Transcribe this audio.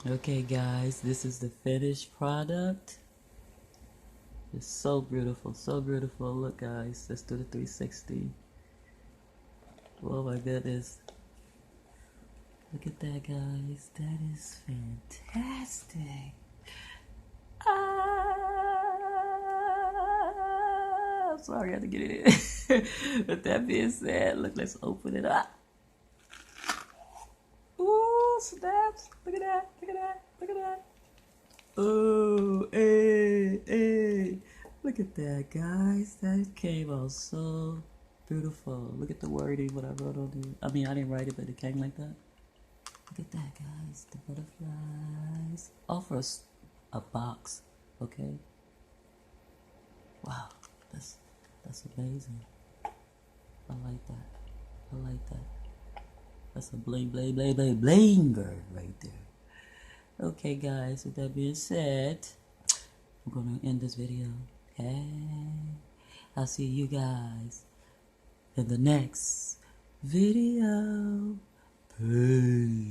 Okay, guys, this is the finished product. It's so beautiful, so beautiful. Look, guys, let's do the 360. Oh my goodness. Look at that, guys. That is fantastic. I'm sorry, I had to get it in. With that being said, look, let's open it up. Ooh, snaps. Look at that, look at that, look at that. Oh, hey, hey. Look at that, guys. That came out so beautiful. Look at the wording, what I wrote on it. I mean, I didn't write it, but it came like that. Look at that, guys. The butterflies. Offers a box, okay? Wow, that's amazing. I like that. I like that. That's a bling, bling, bling, bling, blinger right there. Okay, guys, with that being said, I'm gonna end this video. Hey, I'll see you guys in the next video. Peace.